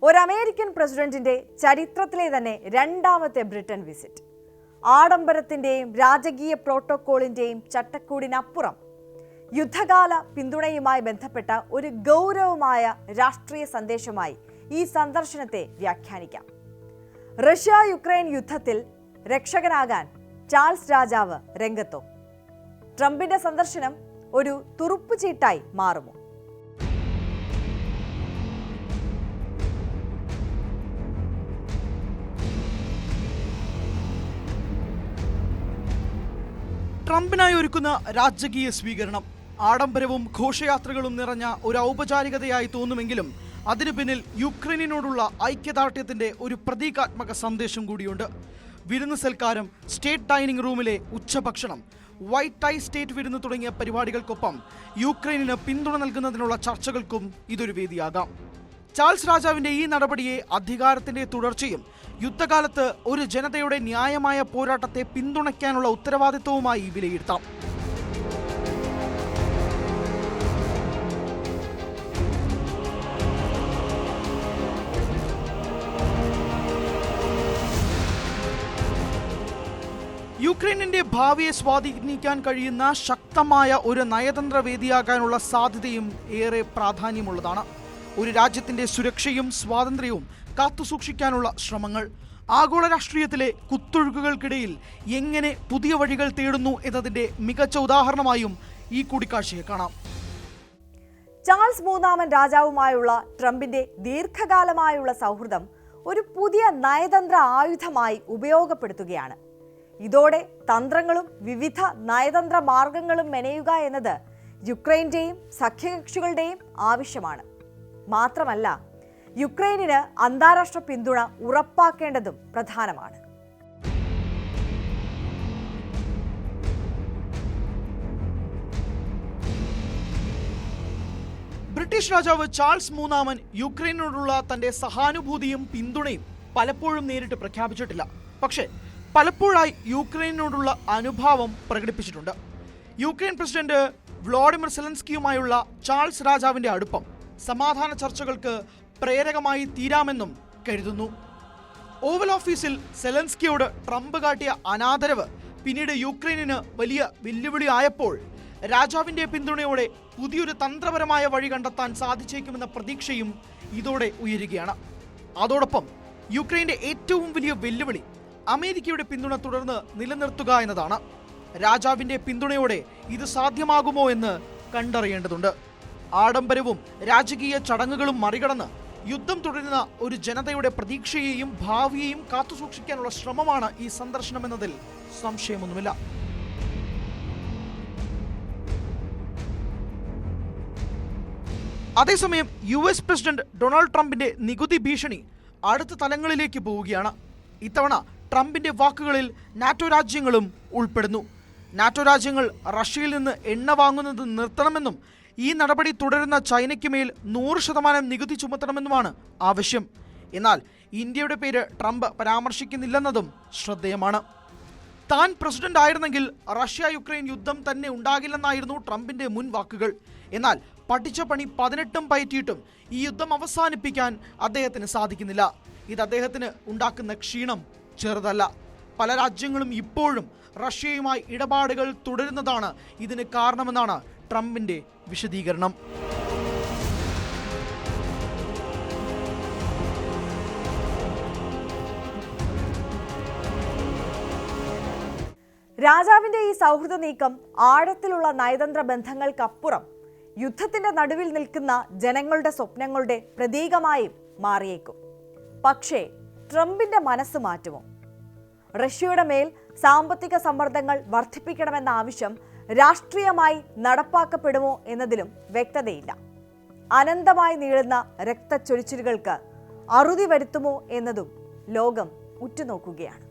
ഒരു അമേരിക്കൻ പ്രസിഡന്റിന്റെ ചരിത്രത്തിലെ തന്നെ രണ്ടാമത്തെ ബ്രിട്ടൻ വിസിറ്റ്. ആഡംബരത്തിന്റെയും രാജകീയ പ്രോട്ടോക്കോളിന്റെയും ചട്ടക്കൂടിനപ്പുറം യുദ്ധകാല പിന്തുണയുമായി ബന്ധപ്പെട്ട ഒരു ഗൗരവമായ രാഷ്ട്രീയ സന്ദേശമായി ഈ സന്ദർശനത്തെ വ്യാഖ്യാനിക്കാം. റഷ്യ യുക്രൈൻ യുദ്ധത്തിൽ രക്ഷകനാകാൻ ചാൾസ് രാജാവ് രംഗത്തോ? ട്രംപിന്റെ സന്ദർശനം ഒരു തുറുപ്പുചീട്ടായി മാറുമോ? ട്രംപിനായി ഒരുക്കുന്ന രാജകീയ സ്വീകരണം ആഡംബരവും ഘോഷയാത്രകളും നിറഞ്ഞ ഒരു ഔപചാരികതയായി തോന്നുമെങ്കിലും അതിനു പിന്നിൽ യുക്രൈനിനോടുള്ള ഐക്യദാർഢ്യത്തിന്റെ ഒരു പ്രതീകാത്മക സന്ദേശം കൂടിയുണ്ട്. വിരുന്ന് സൽക്കാരം, സ്റ്റേറ്റ് ഡൈനിങ് റൂമിലെ ഉച്ചഭക്ഷണം, വൈറ്റ് ടൈ സ്റ്റേറ്റ് വിരുന്ന് തുടങ്ങിയ പരിപാടികൾക്കൊപ്പം യുക്രൈനിന് പിന്തുണ നൽകുന്നതിനുള്ള ചർച്ചകൾക്കും ഇതൊരു വേദിയാകാം. ചാൾസ് രാജാവിന്റെ ഈ നടപടിയെ അധികാരത്തിന്റെ തുടർച്ചയും യുദ്ധകാലത്ത് ഒരു ജനതയുടെ ന്യായമായ പോരാട്ടത്തെ പിന്തുണയ്ക്കാനുള്ള ഉത്തരവാദിത്വവുമായി വിലയിരുത്താം. യുക്രൈനിന്റെ ഭാവിയെ സ്വാധീനിക്കാൻ കഴിയുന്ന ശക്തമായ ഒരു നയതന്ത്ര വേദിയാകാനുള്ള സാധ്യതയും ഏറെ പ്രാധാന്യമുള്ളതാണ്. ഒരു രാജ്യത്തിന്റെ സുരക്ഷയും സ്വാതന്ത്ര്യവും കാത്തുസൂക്ഷിക്കാനുള്ള ശ്രമങ്ങൾ ആഗോള രാഷ്ട്രീയത്തിലെ കുത്തൊഴുക്കുകൾക്കിടയിൽ എങ്ങനെ പുതിയ വഴികൾ തേടുന്നു എന്നതിന്റെ മികച്ച ഉദാഹരണമായും ഈ കൂടിക്കാഴ്ചയെ കാണാം. ചാൾസ് മൂന്നാമൻ രാജാവുമായുള്ള ട്രംപിന്റെ ദീർഘകാലമായുള്ള സൗഹൃദം ഒരു പുതിയ നയതന്ത്ര ആയുധമായി ഉപയോഗപ്പെടുത്തുകയാണ്. ഇതോടെ തന്ത്രങ്ങളും വിവിധ നയതന്ത്ര മാർഗങ്ങളും മെനയുക എന്നത് യുക്രൈന്റെയും സഖ്യകക്ഷികളുടെയും ആവശ്യമാണ്. മാത്രമല്ല, യുക്രൈനിന് അന്താരാഷ്ട്ര പിന്തുണ ഉറപ്പാക്കേണ്ടതും പ്രധാനമാണ്. ബ്രിട്ടീഷ് രാജാവ് ചാൾസ് മൂന്നാമൻ യുക്രൈനോടുള്ള തന്റെ സഹാനുഭൂതിയും പിന്തുണയും പലപ്പോഴും നേരിട്ട് പ്രഖ്യാപിച്ചിട്ടില്ല. പക്ഷേ പലപ്പോഴായി യുക്രൈനോടുള്ള അനുഭാവം പ്രകടിപ്പിച്ചിട്ടുണ്ട്. യുക്രൈൻ പ്രസിഡന്റ് വ്ളാഡിമിർ സെലൻസ്കിയുമായുള്ള ചാൾസ് രാജാവിന്റെ അടുപ്പം സമാധാന ചർച്ചകൾക്ക് പ്രേരകമായി തീരാമെന്നും കരുതുന്നു. ഓവൽ ഓഫീസിൽ സെലൻസ്കിയോട് ട്രംപ് കാട്ടിയ അനാദരവ് പിന്നീട് യുക്രൈനിന് വലിയ വെല്ലുവിളി ആയപ്പോൾ രാജാവിന്റെ പിന്തുണയോടെ പുതിയൊരു തന്ത്രപരമായ വഴി കണ്ടെത്താൻ സാധിച്ചേക്കുമെന്ന പ്രതീക്ഷയും ഇതോടെ ഉയരുകയാണ്. അതോടൊപ്പം യുക്രൈന്റെ ഏറ്റവും വലിയ വെല്ലുവിളി അമേരിക്കയുടെ പിന്തുണ തുടർന്ന് നിലനിർത്തുക എന്നതാണ്. രാജാവിന്റെ പിന്തുണയോടെ ഇത് സാധ്യമാകുമോ എന്ന് കണ്ടറിയേണ്ടതുണ്ട്. ആഡംബരവും രാജകീയ ചടങ്ങുകളും മറികടന്ന് യുദ്ധം തുടരുന്ന ഒരു ജനതയുടെ പ്രതീക്ഷയെയും ഭാവിയെയും കാത്തുസൂക്ഷിക്കാനുള്ള ശ്രമമാണ് ഈ സന്ദർശനമെന്നതിൽ സംശയമൊന്നുമില്ല. അതേസമയം US പ്രസിഡന്റ് ഡൊണാൾഡ് ട്രംപിന്റെ നികുതി ഭീഷണി അടുത്ത തലങ്ങളിലേക്ക് പോവുകയാണ്. ഇത്തവണ ട്രംപിന്റെ വാക്കുകളിൽ നാറ്റോ രാജ്യങ്ങളും ഉൾപ്പെടുന്നു. നാറ്റോ രാജ്യങ്ങൾ റഷ്യയിൽ നിന്ന് എണ്ണ വാങ്ങുന്നത് നിർത്തണമെന്നും ഈ നടപടി തുടരുന്ന ചൈനയ്ക്ക് മേൽ 100% നികുതി ചുമത്തണമെന്നുമാണ് ആവശ്യം. എന്നാൽ ഇന്ത്യയുടെ പേര് ട്രംപ് പരാമർശിക്കുന്നില്ലെന്നതും ശ്രദ്ധേയമാണ്. താൻ പ്രസിഡന്റ് ആയിരുന്നെങ്കിൽ റഷ്യ യുക്രൈൻ യുദ്ധം തന്നെ ഉണ്ടാകില്ലെന്നായിരുന്നു ട്രംപിന്റെ മുൻ വാക്കുകൾ. എന്നാൽ പഠിച്ച പണി 18 പയറ്റിയിട്ടും ഈ യുദ്ധം അവസാനിപ്പിക്കാൻ അദ്ദേഹത്തിന് സാധിക്കുന്നില്ല. ഇത് അദ്ദേഹത്തിന് ഉണ്ടാക്കുന്ന ക്ഷീണം ചെറുതല്ല. പല രാജ്യങ്ങളും ഇപ്പോഴും റഷ്യയുമായി ഇടപാടുകൾ തുടരുന്നതാണ് ഇതിന് കാരണമെന്നാണ് ട്രംപിന്റെ വിശദീകരണം. രാജാവിന്റെ ഈ സൗഹൃദ നീക്കം ആഴത്തിലുള്ള നയതന്ത്ര ബന്ധങ്ങൾക്കപ്പുറം യുദ്ധത്തിന്റെ നടുവിൽ നിൽക്കുന്ന ജനങ്ങളുടെ സ്വപ്നങ്ങളുടെ പ്രതീകമായും മാറിയേക്കും. പക്ഷേ ട്രംപിന്റെ മനസ്സ് മാറ്റുമോ? റഷ്യയുടെ മേൽ സാമ്പത്തിക സമ്മർദ്ദങ്ങൾ വർദ്ധിപ്പിക്കണമെന്ന ആവശ്യം രാഷ്ട്രീയമായി നടപ്പാക്കപ്പെടുമോ എന്നതിലും വ്യക്തതയില്ല. അനന്തമായി നീളുന്ന രക്തച്ചൊരിച്ചിലുകൾക്ക് അറുതി വരുത്തുമോ എന്നതും ലോകം ഉറ്റുനോക്കുകയാണ്.